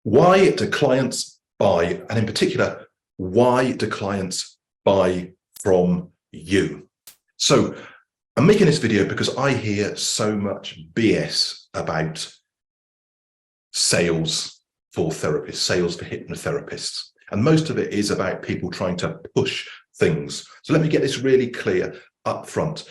Why do clients buy, and in particular, why do clients buy from you? So I'm making this video because I hear so much BS about sales for therapists, sales for hypnotherapists. And most of it is about people trying to push things. So let me get this really clear up front.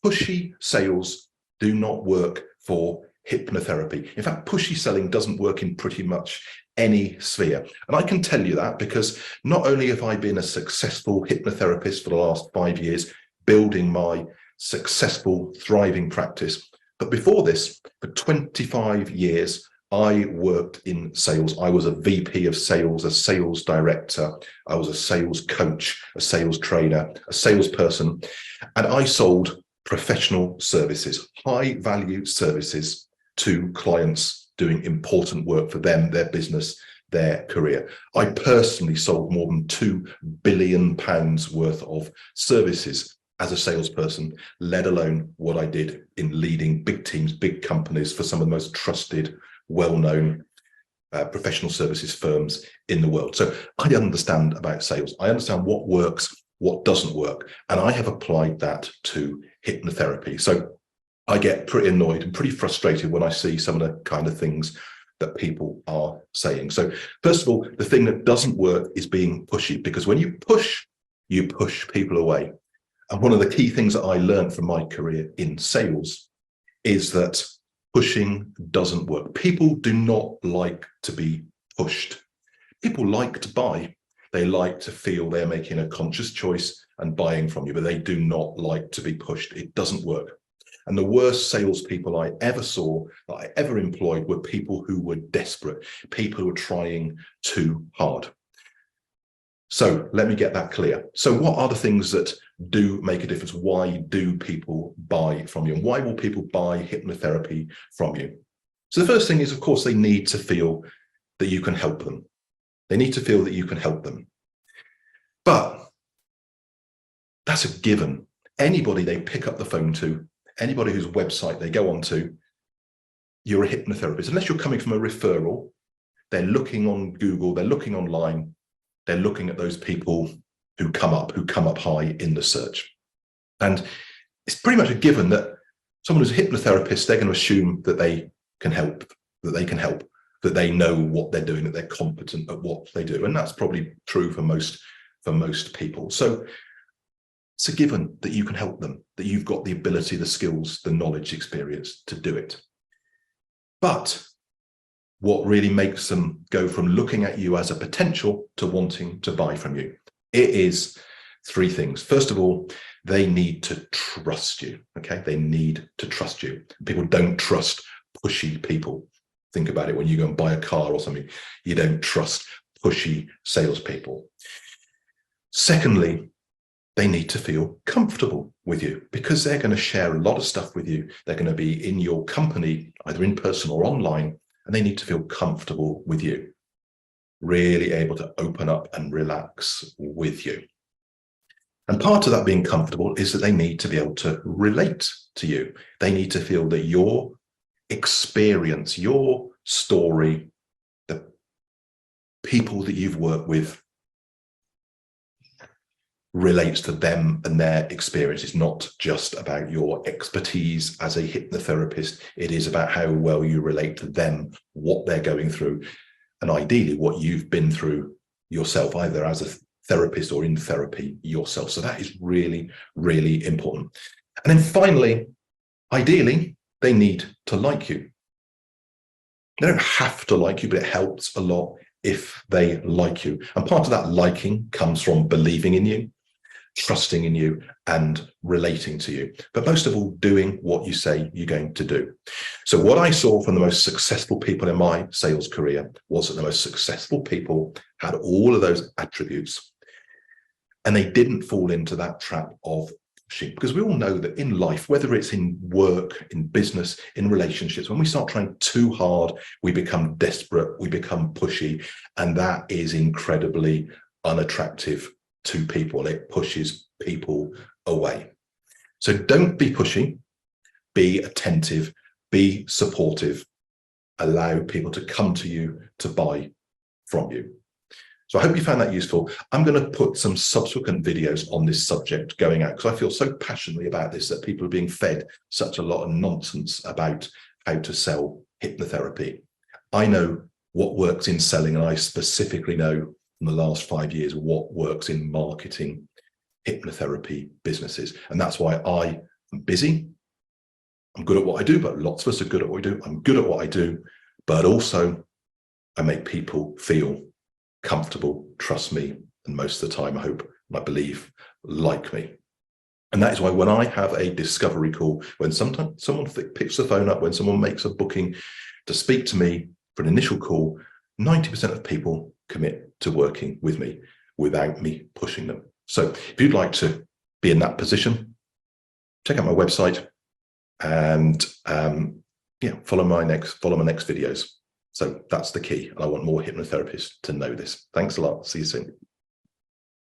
Pushy sales do not work for hypnotherapy. In fact, pushy selling doesn't work in pretty much any sphere. And I can tell you that because not only have I been a successful hypnotherapist for the last 5 years, building my successful, thriving practice, but before this, for 25 years, I worked in sales. I was a VP of sales, a sales director. I was a sales coach, a sales trainer, a salesperson, and I sold professional services, high value services to clients doing important work for them, their business, their career. I personally sold more than £2 billion worth of services as a salesperson, let alone what I did in leading big teams, big companies for some of the most trusted, well-known professional services firms in the world. So I understand about sales. I understand what works, what doesn't work, and I have applied that to hypnotherapy. So I get pretty annoyed and pretty frustrated when I see some of the kind of things that people are saying. So first of all, the thing that doesn't work is being pushy, because when you push people away. And one of the key things that I learned from my career in sales is that pushing doesn't work. People do not like to be pushed. People like to buy. They like to feel they're making a conscious choice and buying from you, but they do not like to be pushed. It doesn't work. And the worst salespeople I ever saw, that I ever employed, were people who were desperate, people who were trying too hard. So let me get that clear. So what are the things that do make a difference? Why do people buy from you? And why will people buy hypnotherapy from you? So the first thing is, of course, they need to feel that you can help them. They need to feel that you can help them. But that's a given. Anybody they pick up the phone to, anybody whose website they go onto, you're a hypnotherapist. Unless you're coming from a referral, they're looking on Google, they're looking online, they're looking at those people who come up high in the search. And it's pretty much a given that someone who's a hypnotherapist, they're going to assume that they can help, that they know what they're doing, that they're competent at what they do. And that's probably true for most people. So it's a given that you can help them, that you've got the ability, the skills, the knowledge, experience to do it. But what really makes them go from looking at you as a potential to wanting to buy from you? It is three things. First of all, they need to trust you, okay? They need to trust you. People don't trust pushy people. Think about it when you go and buy a car or something. You don't trust pushy salespeople. Secondly, they need to feel comfortable with you, because they're going to share a lot of stuff with you. They're going to be in your company, either in person or online, and they need to feel comfortable with you, really able to open up and relax with you. And part of that being comfortable is that they need to be able to relate to you. They need to feel that your experience, your story, the people that you've worked with relates to them and their experience. It's not just about your expertise as a hypnotherapist. It is about how well you relate to them, what they're going through, and ideally what you've been through yourself, either as a therapist or in therapy yourself. So that is really, really important. And then finally, ideally, they need to like you. They don't have to like you, but it helps a lot if they like you. And part of that liking comes from believing in you, trusting in you, and relating to you. But most of all, doing what you say you're going to do. So what I saw from the most successful people in my sales career was that the most successful people had all of those attributes, and they didn't fall into that trap of pushing. Because we all know that in life, whether it's in work, in business, in relationships, when we start trying too hard, we become desperate, we become pushy, and that is incredibly unattractive to people. It pushes people away. So don't be pushy, be attentive, be supportive, allow people to come to you to buy from you. So I hope you found that useful. I'm going to put some subsequent videos on this subject going out because I feel so passionately about this that people are being fed such a lot of nonsense about how to sell hypnotherapy. I know what works in selling, and I specifically know in the last 5 years what works in marketing hypnotherapy businesses. And that's why I am busy. I'm good at what I do, but lots of us are good at what we do. I'm good at what I do, but also I make people feel comfortable, trust me, and most of the time, I hope and I believe, like me. And that is why when I have a discovery call, when sometimes someone picks the phone up, when someone makes a booking to speak to me for an initial call, 90% of people commit to working with me without me pushing them. So if you'd like to be in that position, check out my website and follow my next videos. So that's the key. And I want more hypnotherapists to know this. Thanks a lot. See you soon.